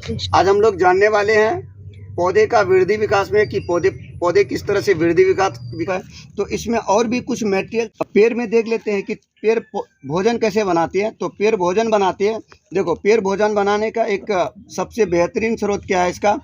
आज हम लोग जानने वाले हैं पौधे का वृद्धि विकास में कि पौधे किस तरह से वृद्धि विकास। तो इसमें और भी कुछ मटेरियल पेड़ में देख लेते हैं कि पेड़ भोजन कैसे बनाते हैं। तो पेड़ भोजन बनाते हैं। देखो, पेड़ भोजन बनाने का एक सबसे बेहतरीन स्रोत क्या है? इसका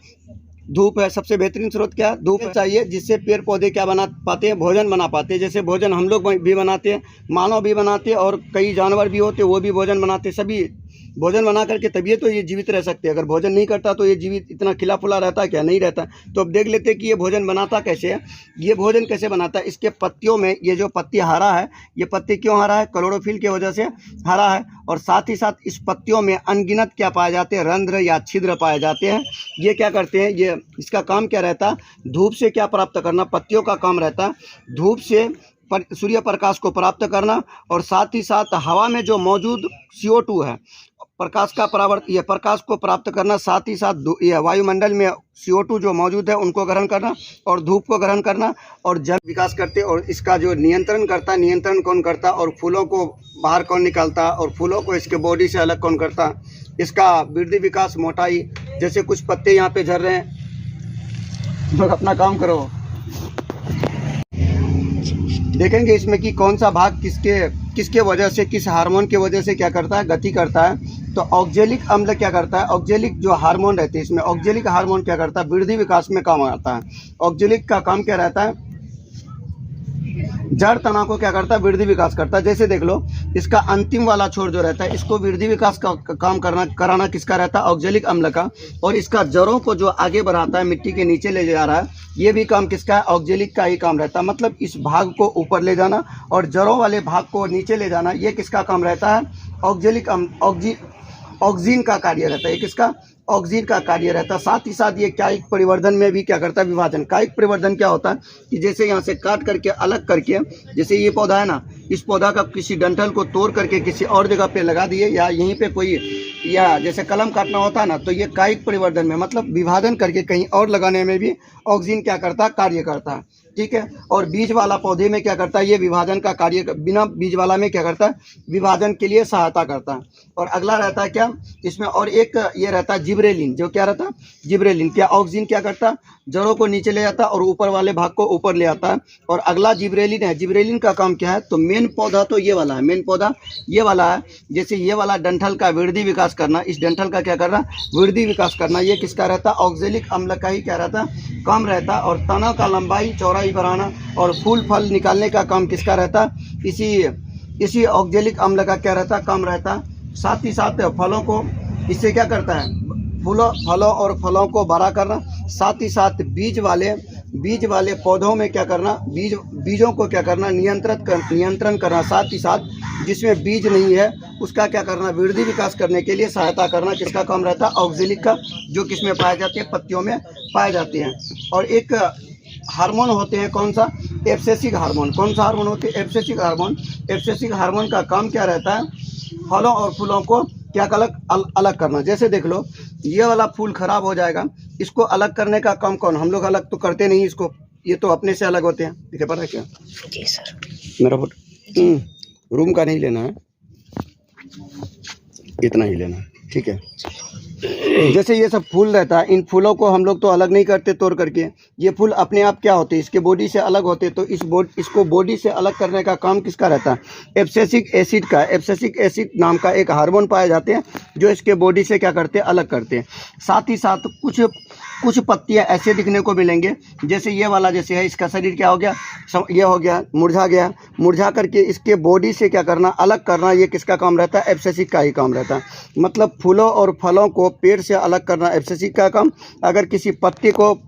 धूप है। सबसे बेहतरीन स्रोत क्या है? धूप चाहिए, जिससे पेड़ पौधे क्या बना पाते हैं? भोजन बना पाते हैं। जैसे भोजन हम लोग भी बनाते हैं, मानव भी बनाते हैं, और कई जानवर भी होते हैं वो भी भोजन बनाते हैं। सभी भोजन बना करके तभी तो ये जीवित रह सकते हैं। अगर भोजन नहीं करता तो ये जीवित इतना खिला फुला रहता है क्या? नहीं रहता। तो अब देख लेते हैं कि ये भोजन बनाता कैसे है। ये भोजन कैसे बनाता है? इसके पत्तियों में ये जो पत्ती हरा है, ये पत्ती क्यों हरा है? क्लोरोफिल की वजह से हरा है। और साथ ही साथ इस पत्तियों में अनगिनत क्या पाए जाते हैं? रंध्र या छिद्र पाए जाते हैं। ये क्या करते हैं? ये इसका काम क्या रहता है? धूप से क्या प्राप्त करना? पत्तियों का काम रहता है धूप से सूर्य प्रकाश को प्राप्त करना, और साथ ही साथ हवा में जो मौजूद CO2 है, प्रकाश का ये प्रकाश को प्राप्त करना, साथ ही साथ ये वायुमंडल में CO2 जो मौजूद है उनको ग्रहण करना, और धूप को ग्रहण करना, और जल विकास करते। और इसका जो नियंत्रण करता है, नियंत्रण कौन करता है? और फूलों को बाहर कौन निकालता है? और फूलों को इसके बॉडी से अलग कौन करता है? इसका वृद्धि विकास, मोटाई। जैसे कुछ पत्ते यहाँ पे झड़ रहे हैं, लोग अपना काम करो। देखेंगे इसमें कि कौन सा भाग किसके वजह से, किस हार्मोन की वजह से क्या करता है? गति करता है। तो ऑक्जेलिक अम्ल क्या करता है? ऑक्जेलिक जो हार्मोन रहते हैं इसमें, ऑक्जेलिक हार्मोन क्या करता है? वृद्धि विकास में काम आता है। ऑक्जेलिक का काम क्या रहता है? जड़ तना को क्या करता है? वृद्धि विकास करता है। जैसे देख लो, इसका अंतिम वाला छोर जो रहता है, इसको वृद्धि विकास का काम कराना किसका रहता है? ऑक्जेलिक अम्ल का। और इसका जड़ों को जो आगे बढ़ाता है, मिट्टी के नीचे ले जा रहा है, ये भी काम किसका है? ऑक्जेलिक का ही काम रहता है। मतलब इस भाग को ऊपर ले जाना और जड़ों वाले भाग को नीचे ले जाना, ये किसका काम रहता है? ऑक्जेलिक ऑक्सीजन का कार्य रहता है। ये किसका? ऑक्सीजन का कार्य रहता है। साथ ही साथ ये कायिक परिवर्धन में भी क्या करता है? विभाजन। कायिक परिवर्धन क्या होता है कि जैसे यहाँ से काट करके अलग करके, जैसे ये पौधा है ना, इस पौधा का किसी डंठल को तोड़ करके किसी और जगह पे लगा दिए, या यहीं पे कोई, या जैसे कलम काटना होता है ना, तो ये कायिक परिवर्धन में मतलब विभाजन करके कहीं और लगाने में भी ऑक्सीजन क्या करता है? कार्य करता है। ठीक है। और बीज वाला पौधे में क्या करता है? ये विभाजन का कार्य, बिना बीज वाला में क्या करता है? विभाजन के लिए सहायता करता है। और अगला रहता है क्या इसमें? और एक ये रहता है जिब्रेलिन। जो क्या रहता है? जिब्रेलिन। क्या ऑक्सीजन क्या करता है? जड़ों को नीचे ले जाता है और ऊपर वाले भाग को ऊपर ले आता है। और अगला जिब्रेलिन है। जिब्रेलिन का काम क्या है? तो मेन पौधा तो ये वाला है, मेन पौधा ये वाला है। जैसे ये वाला डंठल का वृद्धि विकास करना, इस डंठल का क्या करना? वृद्धि विकास करना। ये किसका रहता है? ऑक्जेलिक अम्ल का ही क्या रहता है? काम रहता है। और तना का लंबाई चौड़ाई बढ़ाना और फूल फल निकालने का काम किसका रहता है? इसी ऑक्जेलिक अम्ल का क्या रहता है? काम रहता है। साथ ही साथ फलों को इससे क्या करता है? फलों और फलों को बड़ा करना। साथ ही साथ बीज वाले पौधों में क्या करना? बीजों को क्या करना? नियंत्रण करना। साथ ही साथ जिसमें बीज नहीं है उसका क्या करना? वृद्धि विकास करने के लिए सहायता करना। किसका काम रहता है? ऑक्जेलिक का, जो किसमें पाए जाते हैं? पत्तियों में पाए जाते हैं। और एक हार्मोन होते हैं, कौन सा? Abscisic hormone. कौन सा हार्मोन होते हैं? Abscisic hormone. एब्सेसिक हार्मोन का काम क्या रहता है? फलों और फूलों को क्या अलग करना। जैसे देख लो, ये वाला फूल खराब हो जाएगा, इसको अलग करने का काम कौन? हम लोग अलग तो करते नहीं इसको, ये तो अपने से अलग होते हैं। ठीक है, पता है क्या? जी सर। मेरा रूम का नहीं लेना है, इतना ही लेना है। ठीक है। जैसे ये सब फूल रहता है, इन फूलों को हम लोग तो अलग नहीं करते तोड़ करके। ये फूल अपने आप क्या होते हैं? इसके बॉडी से अलग होते हैं। तो इसको बॉडी से अलग करने का काम किसका रहता है? एब्सेसिक एसिड का। एब्सेसिक एसिड नाम का एक हार्मोन पाए जाते हैं जो इसके बॉडी से क्या करते हैं? अलग करते हैं। साथ ही साथ कुछ पत्तियां ऐसे दिखने को मिलेंगे, जैसे ये वाला जैसे है, इसका शरीर क्या हो गया? ये हो गया, मुरझा गया। मुरझा करके इसके बॉडी से क्या करना? अलग करना। ये किसका काम रहता है? एब्सेसिक का ही काम रहता है। मतलब फूलों और फलों को पेड़ से अलग करना एब्सेसिक का काम। अगर किसी पत्ती को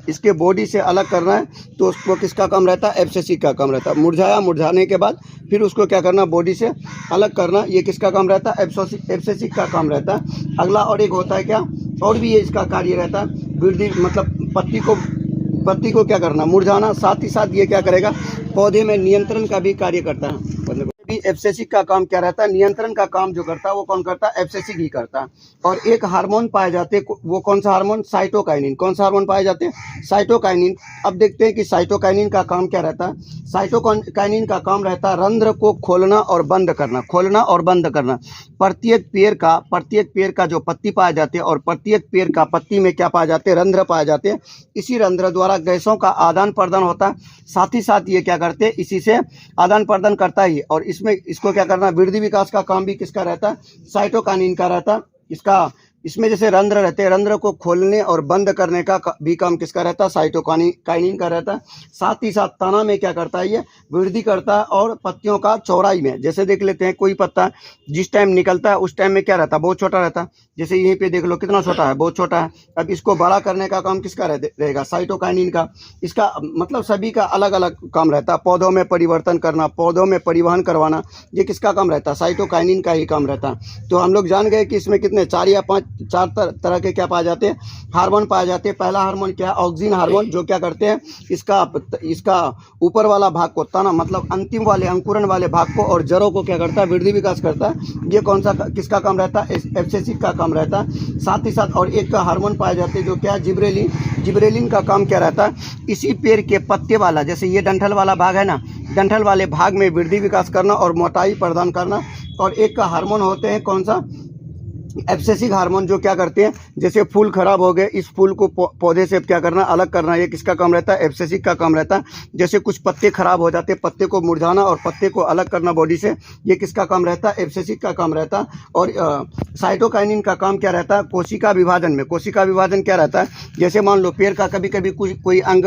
इसके बॉडी से अलग करना है तो उसको किसका काम रहता है? एब्सेसिक का काम रहता है। मुरझाने के बाद फिर उसको क्या करना? बॉडी से अलग करना। ये किसका काम रहता है? एब्सेसिक का काम रहता है। अगला और एक होता है क्या? और भी ये इसका कार्य रहता है वृद्धि, मतलब पत्ती को क्या करना? मुरझाना। साथ ही साथ ये क्या करेगा? पौधे में नियंत्रण का भी कार्य करता है। मतलब एब्सेसिक का काम क्या रहता है, नियंत्रण का काम जो करता है वो कौन करता है, एब्सेसिक ही करता है। और एक हार्मोन पाए जाते हैं, वो कौन सा हार्मोन, साइटोकाइनिन। कौन सा हार्मोन पाए जाते हैं, साइटोकाइनिन। अब देखते हैं कि साइटोकाइनिन का काम क्या रहता है। साइटोकाइनिन का काम रहता है रंध्र को खोलना और बंद करना, खोलना और बंद करना। प्रत्येक पेड़ का जो पत्ती पाए जाते हैं, और प्रत्येक पेड़ का पत्ती में क्या पाए जाते हैं, रंध्र पाए जाते हैं। इसी रंध्र द्वारा गैसों का आदान प्रदान होता है। साथ ही साथ ये क्या करते हैं, इसी से आदान प्रदान करता ही। और इसमें इसको क्या करना, वृद्धि विकास का काम भी किसका रहता है, साइटोकाइनिन का रहता है। इसमें जैसे रंध्र रहते हैं, रंध्र को खोलने और बंद करने का भी काम किसका रहता है, साइटोकाइनिन का रहता है। साथ ही साथ तना में क्या करता है, ये वृद्धि करता है। और पत्तियों का चौड़ाई में, जैसे देख लेते हैं, कोई पत्ता जिस टाइम निकलता है उस टाइम में क्या रहता है, बहुत छोटा रहता है। जैसे यहीं पे देख लो कितना छोटा है, बहुत छोटा है। अब इसको बड़ा करने का काम किसका रहेगा, साइटोकाइनिन का। इसका मतलब सभी का अलग अलग काम रहता है। पौधों में परिवर्तन करना, पौधों में परिवहन करवाना, ये किसका काम रहता है, साइटोकाइनिन का ही काम रहता है। तो हम लोग जान गए कि इसमें कितने, चार तरह के क्या पाए जाते हैं, हार्मोन पाए जाते हैं। पहला हार्मोन क्या है, ऑक्सिन हार्मोन, जो क्या करते हैं, इसका ऊपर वाला भाग को, तना मतलब अंतिम वाले अंकुरन वाले भाग को और जड़ों को क्या करता है, वृद्धि विकास करता है। ये कौन सा किसका काम रहता है, एब्सेसिक का काम रहता है। साथ ही साथ और एक का हार्मोन पाए जाते हैं जो क्या है, जिब्रेलिन। जिब्रेलिन का काम क्या रहता है, इसी पेड़ के पत्ते वाला, जैसे ये डंठल वाला भाग है ना, डंठल वाले भाग में वृद्धि विकास करना और मोटाई प्रदान करना। और एक का हार्मोन होते हैं कौन सा, एब्सेसिक हार्मोन, जो क्या करते हैं, जैसे फूल खराब हो गए, इस फूल को पौधे से क्या करना, अलग करना, ये किसका काम रहता है, एब्सेसिक का काम रहता है। जैसे कुछ पत्ते खराब हो जाते हैं, पत्ते को मुरझाना और पत्ते को अलग करना बॉडी से, ये किसका काम रहता है, एब्सेसिक का काम रहता है। और साइटोकाइनिन का काम क्या रहता है, कोशिका विभाजन में। कोशिका विभाजन क्या रहता है, जैसे मान लो पेड़ का कभी कभी कोई अंग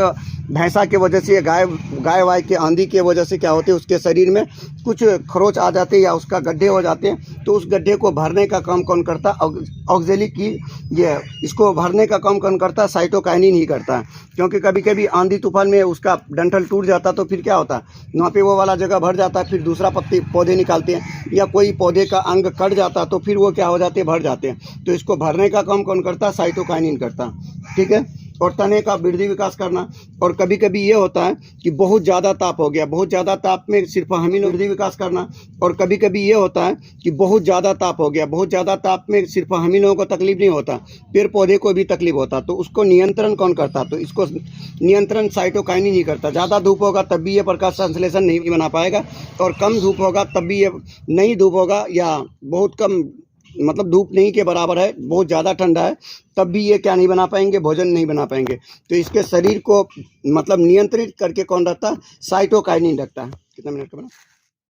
भैंसा की वजह से, गाय वाय के आंधी की वजह से क्या होते हैं, उसके शरीर में कुछ खरोच आ जाते हैं या उसका गड्ढे हो जाते हैं, तो उस गड्ढे को भरने का काम कौन करता है, ऑक्जेलिक की, ये इसको भरने का काम कौन करता है, साइटोकाइनिन ही करता है। क्योंकि कभी कभी आंधी तूफान में उसका डंठल टूट जाता है, तो फिर क्या होता है, वहाँ पे वो वाला जगह भर जाता है, फिर दूसरा पौधे निकालते हैं। या कोई पौधे का अंग कट जाता है तो फिर वो क्या हो जाते हैं, भर जाते हैं। तो इसको भरने का काम कौन करता है, साइटोकाइनिन करता है। ठीक है। और तने का वृद्धि विकास करना। और कभी कभी ये होता है कि बहुत ज़्यादा ताप हो गया, बहुत ज़्यादा ताप में सिर्फ अमीनो वृद्धि विकास करना। और कभी कभी ये होता है कि बहुत ज़्यादा ताप हो गया, बहुत ज़्यादा ताप में सिर्फ अमीनों को तकलीफ नहीं होता, पेड़ पौधे को भी तकलीफ होता, तो उसको नियंत्रण कौन करता, तो इसको नियंत्रण साइटोकाइनिन ही करता। ज़्यादा धूप होगा तब भी ये प्रकाश संश्लेषण नहीं बना पाएगा, और कम धूप होगा तब भी ये, नहीं धूप होगा या बहुत कम, मतलब धूप नहीं के बराबर है, बहुत ज़्यादा ठंडा है, तब भी ये क्या नहीं बना पाएंगे, भोजन नहीं बना पाएंगे। तो इसके शरीर को मतलब नियंत्रित करके कौन रखता है, साइटोकाइनिन रखता है। कितना मिनट का बना।